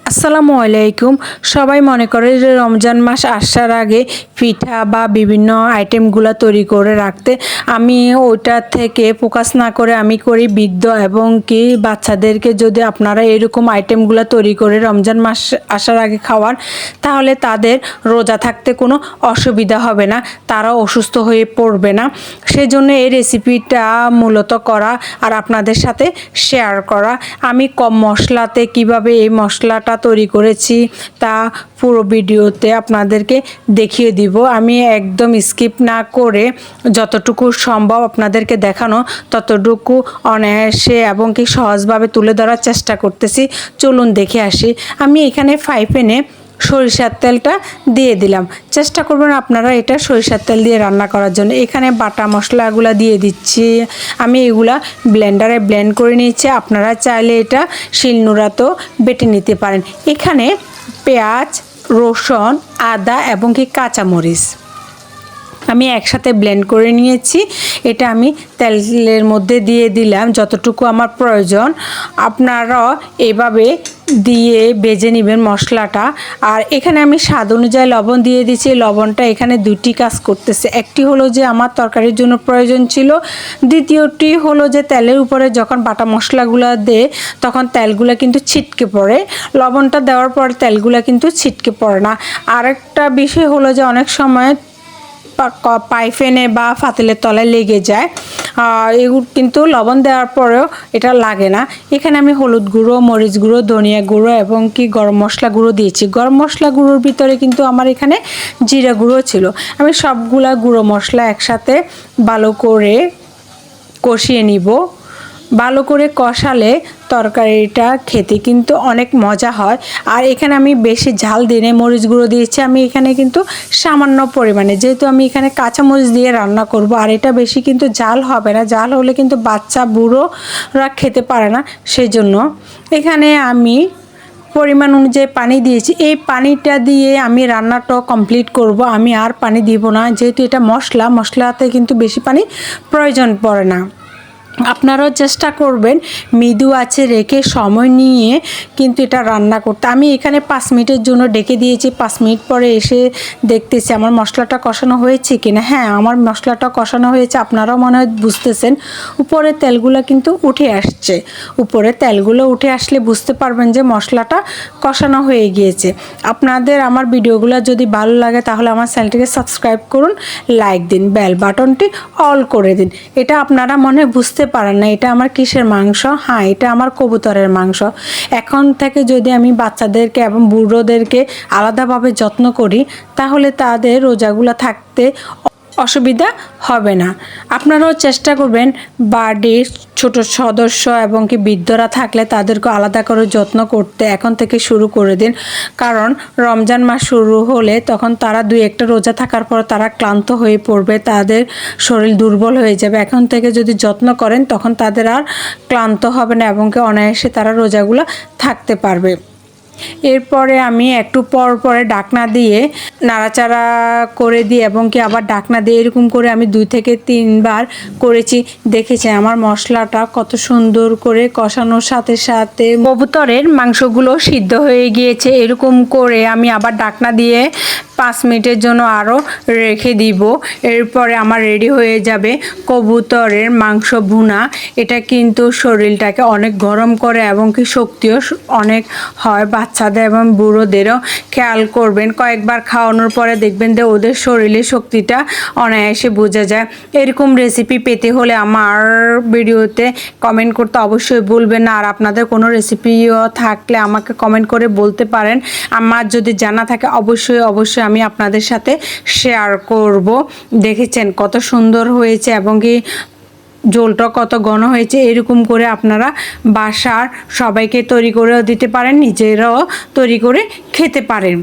আসসালামু আলাইকুম। সবাই মনে করে যে রমজান মাস আসার আগে পিঠা বা বিভিন্ন আইটেমগুলো তৈরি করে রাখতে। আমি ওইটা থেকে ফোকাস না করে আমি করি বৃদ্ধ এবং কি বাচ্চাদেরকে যদি আপনারা এরকম আইটেমগুলো তৈরি করে রমজান মাস আসার আগে খাওয়ান, তাহলে তাদের রোজা থাকতে কোনো অসুবিধা হবে না, তারা অসুস্থ হয়ে পড়বে না। সেজন্য এই রেসিপিটা মূলত করা আর আপনাদের সাথে শেয়ার করা। আমি কম মশলাতে কিভাবে এই মশলাটা তৈরি করেছি তা পুরো ভিডিওতে আপনাদেরকে দেখিয়ে দিব। আমি একদম স্কিপ না করে যতটুকু সম্ভব আপনাদেরকে দেখানো ততটুকু অনায়াসে এবং কি সহজভাবে তুলে ধরার চেষ্টা করতেছি। চলুন দেখে আসি। আমি এখানে ফ্রাই প্যানে সরিষার তেলটা দিয়ে দিলাম। চেষ্টা করবেন আপনারা এটা সরিষার তেল দিয়ে রান্না করার জন্য। এখানে বাটা মশলাগুলো দিয়ে দিচ্ছি। আমি এগুলা ব্লেন্ডারে ব্লেন্ড করে নিয়েছি। আপনারা চাইলে এটা শিলনোড়াতেও বেটে নিতে পারেন। এখানে পেঁয়াজ, রসুন, আদা এবং কি কাঁচামরিচ আমি একসাথে ব্লেন্ড করে নিয়েছি। এটা আমি তেলের মধ্যে দিয়ে দিলাম যতটুকু আমার প্রয়োজন। আপনারা এভাবে দিয়ে ভেজে নেবেন মশলাটা। আর এখানে আমি স্বাদ অনুযায়ী লবণ দিয়ে দিচ্ছি। লবণটা এখানে দুটি কাজ করতেছে। একটি হলো যে আমার তরকারির জন্য প্রয়োজন ছিল, দ্বিতীয়টি হলো যে তেলের উপরে যখন বাটা মশলাগুলো দেয় তখন তেলগুলো কিন্তু ছিটকে পড়ে। লবণটা দেওয়ার পর তেলগুলো কিন্তু ছিটকে পড়ে না। আরেকটা বিষয় হলো যে অনেক সময় পাইফেনে বা ফাতেলের তলায় লেগে যায়, এগুলো কিন্তু লবণ দেওয়ার পরেও এটা লাগে না। এখানে আমি হলুদ গুঁড়ো, মরিচ গুঁড়ো, ধনিয়া গুঁড়ো এবং কি গরম মশলা গুঁড়ো দিয়েছি। গরম মশলা গুঁড়োর ভিতরে কিন্তু আমার এখানে জিরা গুঁড়ো ছিল। আমি সবগুলা গুঁড়ো মশলা একসাথে ভালো করে কষিয়ে নিব। ভালো করে কষালে তরকারিটা খেতে কিন্তু অনেক মজা হয়। আর এখানে আমি বেশি ঝাল দিয়ে মরিচ গুঁড়ো দিয়েছি। আমি এখানে কিন্তু সামান্য পরিমাণে, যেহেতু আমি এখানে কাঁচামরিচ দিয়ে রান্না করব, আর এটা বেশি কিন্তু ঝাল হবে না। ঝাল হলে কিন্তু বাচ্চা বুড়োরা খেতে পারে না। সেই জন্য এখানে আমি পরিমাণ অনুযায়ী পানি দিয়েছি। এই পানিটা দিয়ে আমি রান্নাটা কমপ্লিট করব। আমি আর পানি দিব না, যেহেতু এটা মশলাতে কিন্তু বেশি পানি প্রয়োজন পড়ে না। আপনারাও চেষ্টা করবেন মৃদু আঁচে রেখে সময় নিয়ে কিন্তু এটা রান্না করতে। আমি এখানে 5 মিনিটের জন্য ডেকে দিয়েছি। 5 মিনিট পরে এসে দেখতেছি আমার মশলাটা কষানো হয়েছে কিনা। হ্যাঁ, আমার মশলাটা কষানো হয়েছে। আপনারাও মনে হয় বুঝতেছেন উপরে তেলগুলো কিন্তু উঠে আসছে। উপরে তেলগুলো উঠে আসলে বুঝতে পারবেন যে মশলাটা কষানো হয়ে গিয়েছে। আপনাদের আমার ভিডিওগুলো যদি ভালো লাগে তাহলে আমার চ্যানেলটিকে সাবস্ক্রাইব করুন, লাইক দিন, বেল বাটনটি অল করে দিন। এটা আপনারা মনে বুঝতে পারেন না এটা আমার কিসের মাংস। হ্যাঁ, এটা আমার কবুতরের মাংস। এখন থেকে যদি আমি বাচ্চাদেরকে এবং বুড়োদেরকে আলাদাভাবে যত্ন করি তাহলে তাদের রোজাগুলো থাকতে অসুবিধা হবে না। আপনারাও চেষ্টা করবেন বাড়ির ছোট সদস্য এবং কি বৃদ্ধরা থাকলে তাদেরকে আলাদা করে যত্ন করতে এখন থেকে শুরু করে দিন। কারণ রমজান মাস শুরু হলে তখন তারা 2-1টা রোজা থাকার পর তারা ক্লান্ত হয়ে পড়বে, তাদের শরীর দুর্বল হয়ে যাবে। এখন থেকে যদি যত্ন করেন তখন তাদের আর ক্লান্ত হবে না এবং কি অনায়াসে তারা রোজাগুলো থাকতে পারবে। এরপরে আমি একটু পরে ঢাকনা দিয়ে নাড়াচাড়া করে দিই এবং কি আবার ঢাকনা দিয়ে এরকম করে আমি 2 থেকে 3 বার করেছি। দেখেছি আমার মশলাটা কত সুন্দর করে কষানোর সাথে সাথে কবুতরের মাংসগুলো সিদ্ধ হয়ে গিয়েছে। এরকম করে আমি আবার ঢাকনা দিয়ে 5 মিনিটের জন্য আরও রেখে দিব। এরপরে আমার রেডি হয়ে যাবে কবুতরের মাংস ভুনা। এটা কিন্তু শরীরটাকে অনেক গরম করে এবং কি শক্তিও অনেক হয়। বাচ্চাদের এবং বুড়োদেরও খেয়াল করবেন, কয়েকবার খাওয়ানোর পরে দেখবেন যে ওদের শরীরে শক্তিটা অনায়াসে বোঝা যায়। এরকম রেসিপি পেতে হলে আমার ভিডিওতে কমেন্ট করতে অবশ্যই ভুলবেন না। আর আপনাদের কোনো রেসিপিও থাকলে আমাকে কমেন্ট করে বলতে পারেন। আমার যদি জানা থাকে অবশ্যই আমি আপনাদের সাথে শেয়ার করব। দেখেছেন কত সুন্দর হয়েছে এবং কি ঝোলটা কত ঘন হয়েছে। এরকম করে আপনারা বাসার সবাইকে তৈরি করেও দিতে পারেন, নিজেরাও তৈরি করে খেতে পারেন।